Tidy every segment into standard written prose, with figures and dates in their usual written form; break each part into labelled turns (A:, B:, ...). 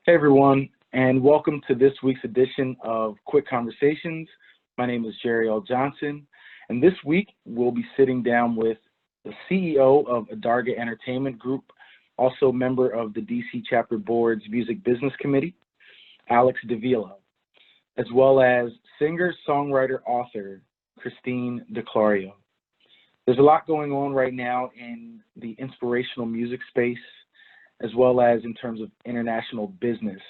A: Hey everyone, and welcome to this week's edition of Quick Conversations. My name is Jerry L. Johnson, and this week we'll be sitting down with the CEO of Adarga Entertainment Group, also member of the DC Chapter Board's Music Business Committee, Alex Davila, as well as singer, songwriter, author, Christine DeClario. There's a lot going on right now in the inspirational music space, as well as in terms of international business.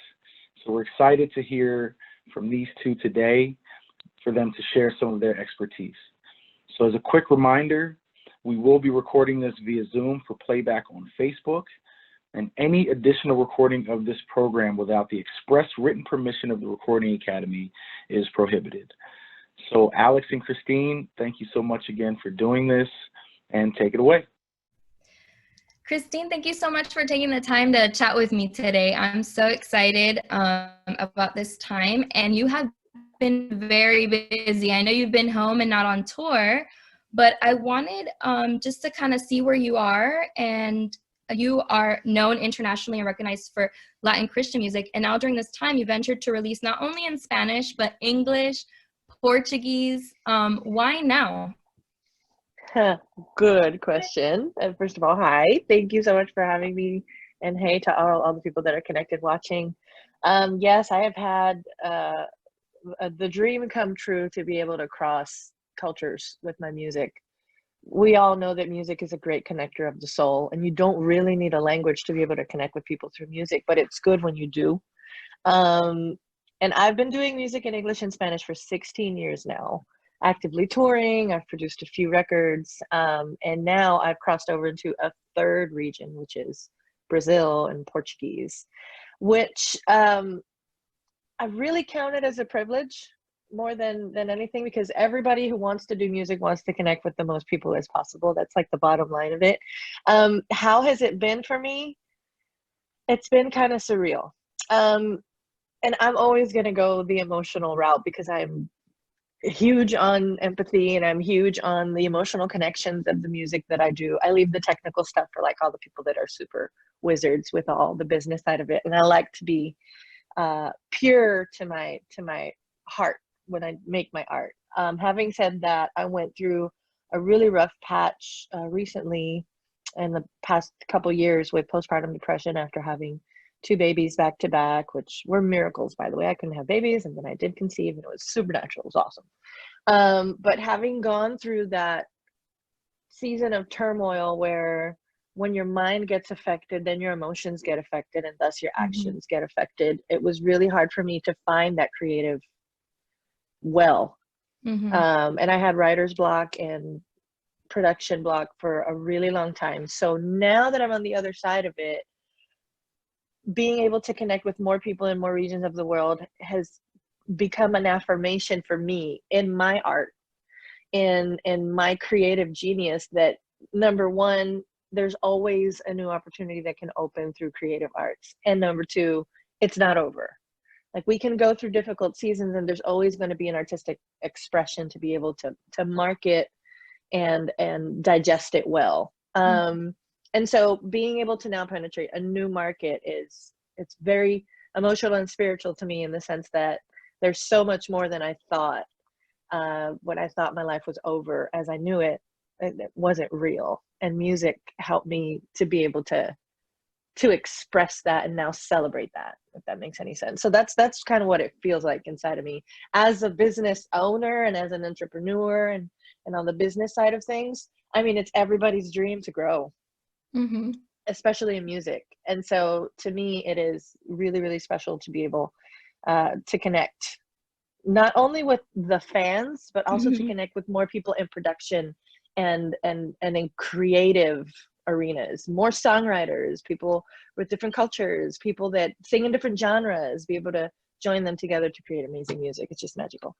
A: So we're excited to hear from these two today for them to share some of their expertise. So as a quick reminder, we will be recording this via Zoom for playback on Facebook, and any additional recording of this program without the express written permission of the Recording Academy is prohibited. So Alex and Christine, thank you so much again for doing this, and take it away.
B: Christine, thank you so much for taking the time to chat with me today. I'm so excited about this time, and you have been very busy. I know you've been home and not on tour, but I wanted just to kind of see where you are, and you are known internationally and recognized for Latin Christian music, and now during this time you ventured to release not only in Spanish, but English, Portuguese. Why now?
C: Good question. And first of all, hi. Thank you so much for having me. And hey to all the people that are connected watching. Yes, I have had the dream come true to be able to cross cultures with my music. We all know that music is a great connector of the soul, and you don't really need a language to be able to connect with people through music, but it's good when you do. And I've been doing music in English and Spanish for 16 years now, actively touring. I've produced a few records, and now I've crossed over into a third region, which is Brazil and Portuguese, which I really count it as a privilege more than anything, because everybody who wants to do music wants to connect with the most people as possible. That's like the bottom line of it. How has it been for me? It's been kind of surreal. And I'm always going to go the emotional route because I'm huge on empathy and I'm huge on the emotional connections of the music that I do. I leave the technical stuff for like all the people that are super wizards with all the business side of it. And I like to be pure to my heart when I make my art. Having said that, I went through a really rough patch recently in the past couple years with postpartum depression after having 2 babies back to back, which were miracles, by the way. I couldn't have babies, and then I did conceive, and it was supernatural. It was awesome. But having gone through that season of turmoil where when your mind gets affected, then your emotions get affected, and thus your actions get affected, it was really hard for me to find that creative well. And I had writer's block and production block for a really long time. So now that I'm on the other side of it, being able to connect with more people in more regions of the world has become an affirmation for me in my art, in my creative genius, that number one, there's always a new opportunity that can open through creative arts. And number two, it's not over. Like, we can go through difficult seasons and there's always going to be an artistic expression to be able to market and digest it well. And so being able to now penetrate a new market it's very emotional and spiritual to me, in the sense that there's so much more than I thought. When I thought my life was over as I knew it, it wasn't real. And music helped me to be able to express that and now celebrate that, if that makes any sense. So that's kind of what it feels like inside of me as a business owner and as an entrepreneur and on the business side of things. I mean, it's everybody's dream to grow. Especially in music. And so to me, it is really, really special to be able to connect not only with the fans, but also to connect with more people in production and in creative arenas, more songwriters, people with different cultures, people that sing in different genres, be able to join them together to create amazing music. It's just magical.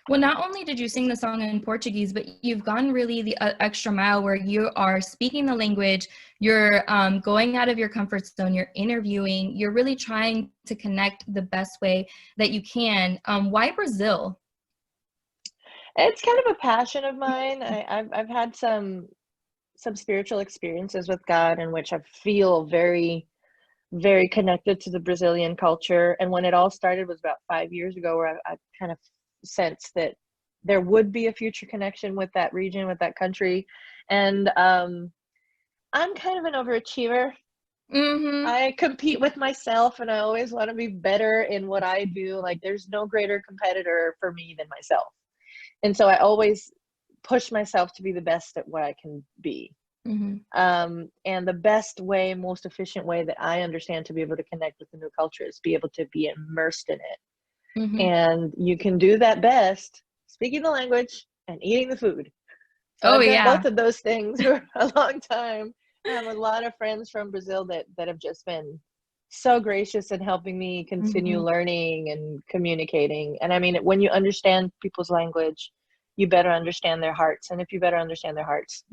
B: Well, not only did you sing the song in Portuguese, but you've gone really the extra mile where you are speaking the language, you're going out of your comfort zone, you're interviewing, you're really trying to connect the best way that you can. Why Brazil?
C: It's kind of a passion of mine. I've had some spiritual experiences with God in which I feel very very connected to the Brazilian culture. And when it all started was about 5 years ago, where I kind of sensed that there would be a future connection with that region, with that country. And I'm kind of an overachiever.
B: Mm-hmm.
C: I compete with myself, and I always want to be better in what I do. Like, there's no greater competitor for me than myself. And so I always push myself to be the best at what I can be.
B: Mm-hmm.
C: And the best way, most efficient way that I understand to be able to connect with the new culture is be able to be immersed in it.
B: Mm-hmm.
C: And you can do that best speaking the language and eating the food. So
B: Oh
C: I've done
B: yeah.
C: both of those things for a long time. I have a lot of friends from Brazil that have just been so gracious in helping me continue
B: Mm-hmm.
C: learning and communicating. And I mean, when you understand people's language, you better understand their hearts. And if you better understand their hearts,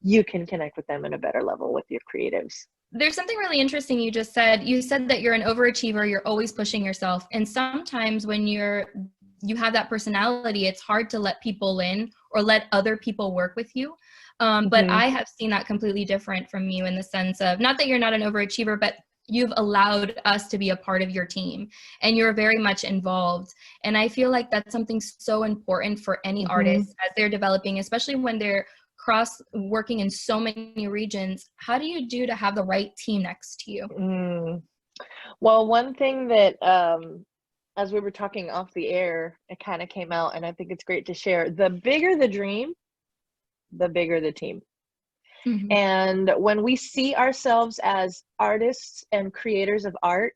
C: you can connect with them in a better level with your creatives.
B: There's something really interesting you just said. You said that you're an overachiever, you're always pushing yourself. And sometimes when you have that personality, it's hard to let people in or let other people work with you. But I have seen that completely different from you in the sense of, not that you're not an overachiever, but you've allowed us to be a part of your team and you're very much involved. And I feel like that's something so important for any artist as they're developing, especially when they're cross working in so many regions. How do you do to have the right team next to you?
C: Well, one thing that as we were talking off the air, it kind of came out, and I think it's great to share. The bigger the dream, the bigger the team.
B: Mm-hmm.
C: And when we see ourselves as artists and creators of art,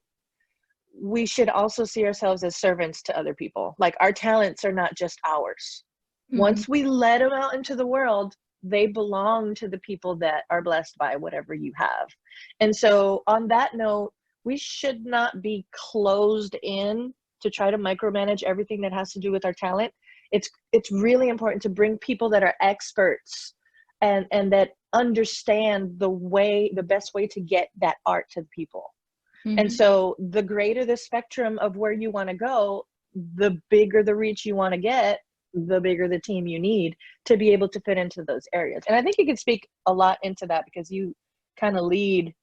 C: we should also see ourselves as servants to other people. Like, our talents are not just ours.
B: Mm-hmm.
C: Once we let them out into the world, they belong to the people that are blessed by whatever you have. And so on that note, we should not be closed in to try to micromanage everything that has to do with our talent. It's really important to bring people that are experts and that understand the best way to get that art to the people.
B: Mm-hmm.
C: And so the greater the spectrum of where you want to go, the bigger the reach you want to get, the bigger the team you need to be able to fit into those areas. And I think you can speak a lot into that because you kind of lead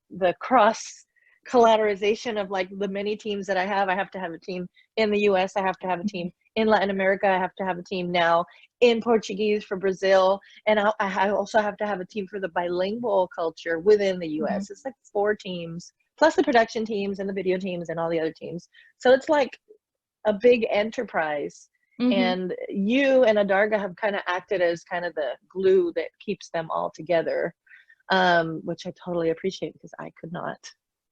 C: the cross collateralization of like the many teams that I have. I have to have a team in the US. I have to have a team in Latin America. I have to have a team now in Portuguese for Brazil. And I also have to have a team for the bilingual culture within the US.
B: Mm-hmm.
C: It's like 4 teams, plus the production teams and the video teams and all the other teams. So it's like a big enterprise.
B: Mm-hmm.
C: And you and Adarga have kind of acted as kind of the glue that keeps them all together, which I totally appreciate because I could not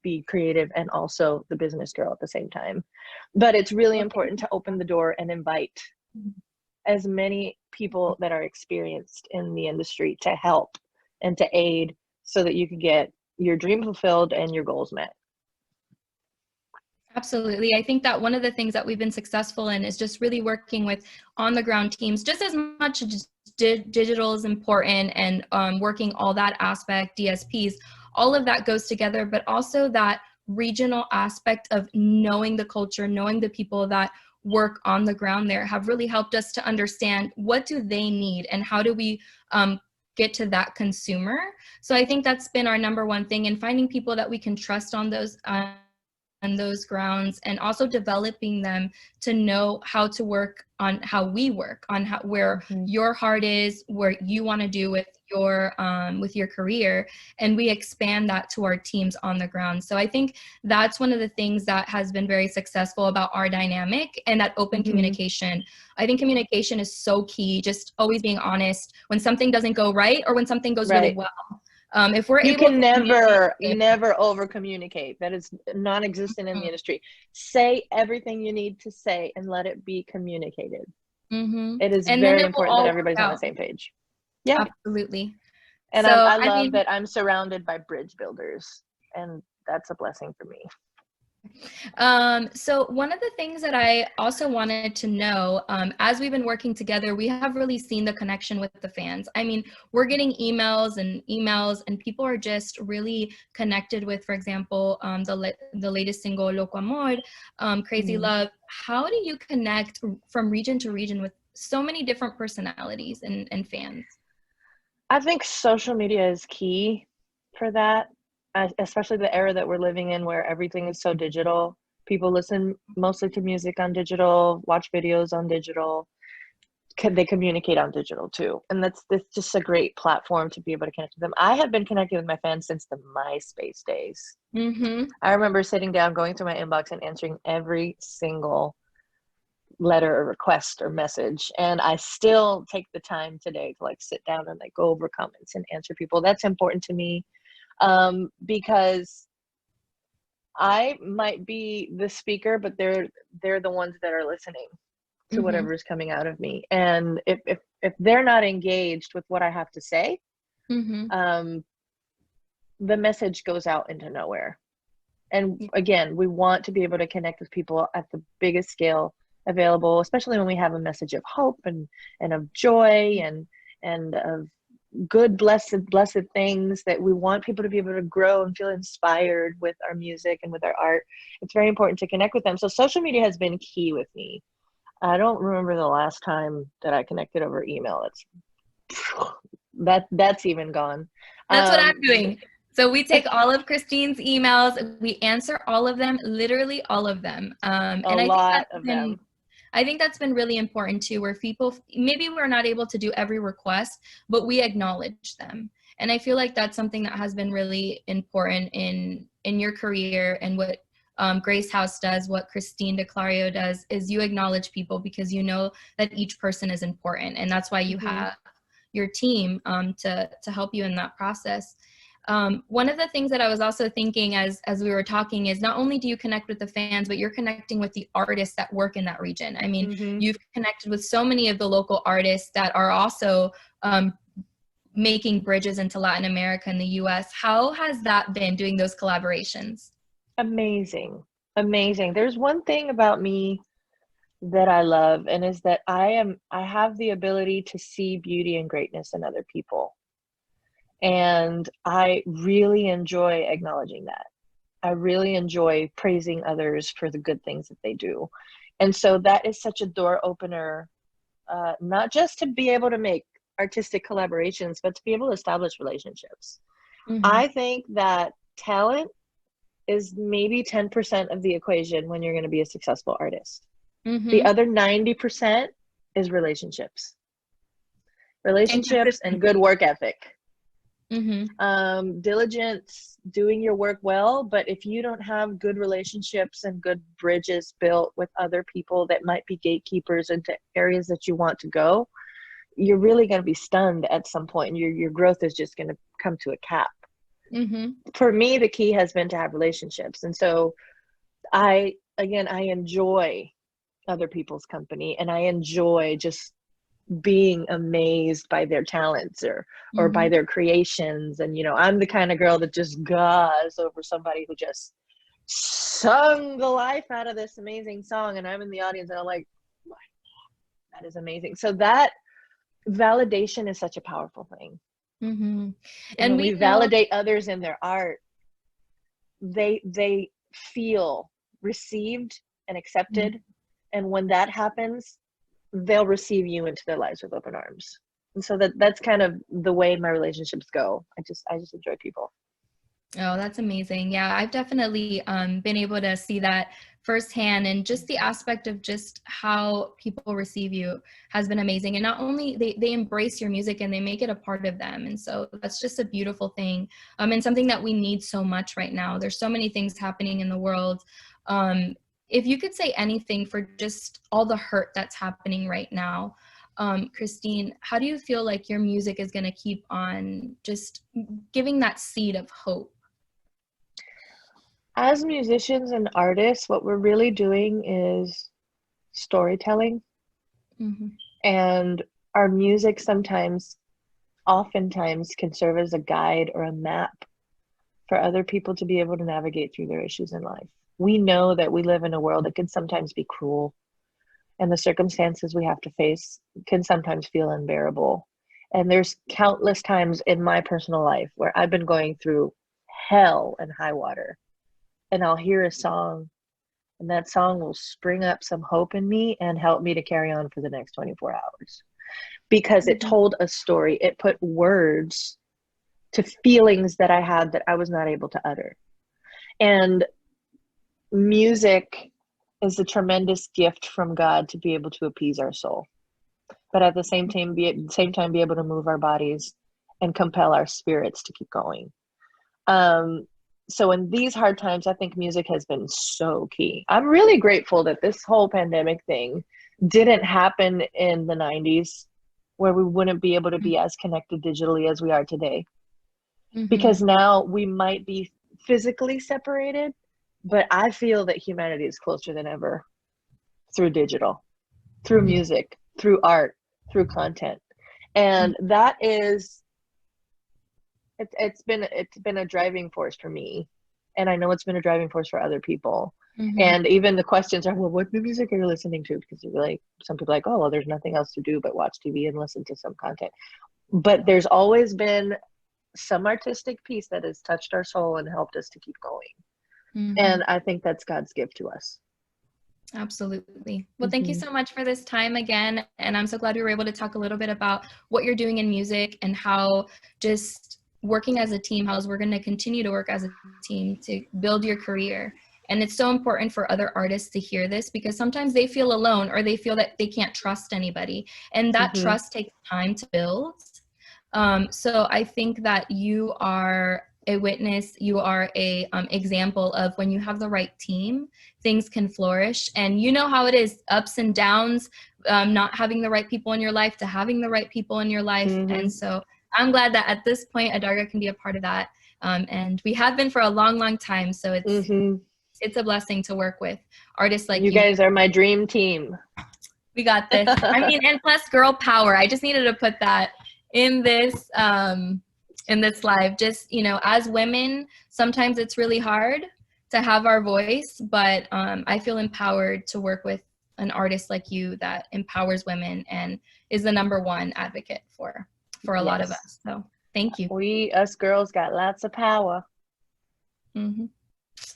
C: be creative and also the business girl at the same time. But it's really important to open the door and invite as many people that are experienced in the industry to help and to aid so that you can get your dream fulfilled and your goals met.
B: Absolutely. I think that one of the things that we've been successful in is just really working with on the ground teams, just as much as digital is important and working all that aspect, DSPs, all of that goes together, but also that regional aspect of knowing the culture, knowing the people that work on the ground there have really helped us to understand what do they need and how do we get to that consumer. So I think that's been our number one thing, and finding people that we can trust on those grounds, and also developing them to know how to work on how we work on where your heart is, where you want to do with your career, and we expand that to our teams on the ground. So I think that's one of the things that has been very successful about our dynamic, and that open communication. I think communication is so key, just always being honest when something doesn't go right or when something goes really well. If we're
C: you
B: able
C: can
B: to
C: never over communicate. That is non-existent in the industry. Say everything you need to say and let it be communicated. It is very important that everybody's on the same page. Yeah,
B: absolutely.
C: And so, I love that I'm surrounded by bridge builders, and that's a blessing for me.
B: So one of the things that I also wanted to know, as we've been working together, we have really seen the connection with the fans. I mean, we're getting emails, and people are just really connected with, for example, the latest single, Loco Amor, Crazy Love. How do you connect from region to region with so many different personalities and fans?
C: I think social media is key for that. especially the era that we're living in where everything is so digital. People listen mostly to music on digital, watch videos on digital. They communicate on digital too. And that's just a great platform to be able to connect with them. I have been connected with my fans since the MySpace days.
B: Mm-hmm.
C: I remember sitting down, going through my inbox and answering every single letter or request or message. And I still take the time today to like sit down and like go over comments and answer people. That's important to me, because I might be the speaker, but they're the ones that are listening to
B: Mm-hmm.
C: whatever is coming out of me. And if they're not engaged with what I have to say,
B: Mm-hmm.
C: the message goes out into nowhere. And again, we want to be able to connect with people at the biggest scale available, especially when we have a message of hope and of joy and of good, blessed things, that we want people to be able to grow and feel inspired with our music and with our art. It's very important to connect with them. So social media has been key with me. I don't remember the last time that I connected over email. That's even gone.
B: That's what I'm doing. So we take all of Christine's emails, we answer all of them, literally all of them. And I think that's been really important too, where people, maybe we're not able to do every request, but we acknowledge them. And I feel like that's something that has been really important in your career, and what Grace House does, what Christine DeClario does, is you acknowledge people because you know that each person is important. And that's why you have your team to help you in that process. One of the things that I was also thinking as we were talking is, not only do you connect with the fans, but you're connecting with the artists that work in that region. I mean, you've connected with so many of the local artists that are also making bridges into Latin America and the US. How has that been, doing those collaborations?
C: Amazing. There's one thing about me that I love, and is that I have the ability to see beauty and greatness in other people. And I really enjoy acknowledging that. I really enjoy praising others for the good things that they do. And so that is such a door opener, not just to be able to make artistic collaborations, but to be able to establish relationships. I think that talent is maybe 10% of the equation when you're going to be a successful artist. The other 90% is relationships and good work ethic. Diligence, doing your work well. But if you don't have good relationships and good bridges built with other people that might be gatekeepers into areas that you want to go, you're really going to be stunned at some point, and your growth is just going to come to a cap. For me, the key has been to have relationships. And so I enjoy other people's company, and I enjoy just being amazed by their talents or by their creations. And I'm the kind of girl that just gauze over somebody who just sung the life out of this amazing song, and I'm in the audience and I'm like, my God, that is amazing. So that validation is such a powerful thing. And when we validate others in their art, they feel received and accepted. And when that happens, they'll receive you into their lives with open arms. And so that's kind of the way my relationships go. I just enjoy people.
B: Oh, that's amazing. Yeah, I've definitely been able to see that firsthand, and just the aspect of just how people receive you has been amazing. And not only they embrace your music and they make it a part of them. And so that's just a beautiful thing, and something that we need so much right now. There's so many things happening in the world. If you could say anything for just all the hurt that's happening right now, Christine, how do you feel like your music is going to keep on just giving that seed of hope?
C: As musicians and artists, what we're really doing is storytelling. And our music oftentimes can serve as a guide or a map for other people to be able to navigate through their issues in life. We know that we live in a world that can sometimes be cruel, and the circumstances we have to face can sometimes feel unbearable. And there's countless times in my personal life where I've been going through hell and high water, and I'll hear a song, and that song will spring up some hope in me and help me to carry on for the next 24 hours. Because it told a story. It put words to feelings that I had that I was not able to utter. And music is a tremendous gift from God to be able to appease our soul, but at the same time be able to move our bodies and compel our spirits to keep going. So in these hard times, I think music has been so key. I'm really grateful that this whole pandemic thing didn't happen in the 90s, where we wouldn't be able to be as connected digitally as we are today. Because now we might be physically separated, but I feel that humanity is closer than ever through digital, through music, through art, through content. And that is, it's been a driving force for me. And I know it's been a driving force for other people. And even the questions are, well, what new music are you listening to? Because you're like, some people are like, oh, well, there's nothing else to do but watch TV and listen to some content. But there's always been some artistic piece that has touched our soul and helped us to keep going. And I think that's God's gift to us.
B: Absolutely. Well, thank you so much for this time again. And I'm so glad we were able to talk a little bit about what you're doing in music and how just working as a team, how we're going to continue to work as a team to build your career. And it's so important for other artists to hear this, because sometimes they feel alone or they feel that they can't trust anybody. And that trust takes time to build. So I think that you are a witness, you are a example of when you have the right team, things can flourish. And you know how it is, ups and downs, not having the right people in your life to having the right people in your life. And so I'm glad that at this point, Adarga can be a part of that. And we have been for a long, long time. So it's a blessing to work with artists like you.
C: You guys are my dream team.
B: We got this. I mean, and plus girl power. I just needed to put that in this live. Just, you know, as women, sometimes it's really hard to have our voice, but I feel empowered to work with an artist like you that empowers women and is the #1 advocate for a lot of us. So thank you.
C: Us girls got lots of power.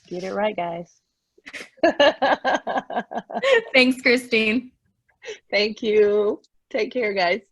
C: Get it right, guys.
B: Thanks, Christine.
C: Thank you. Take care, guys.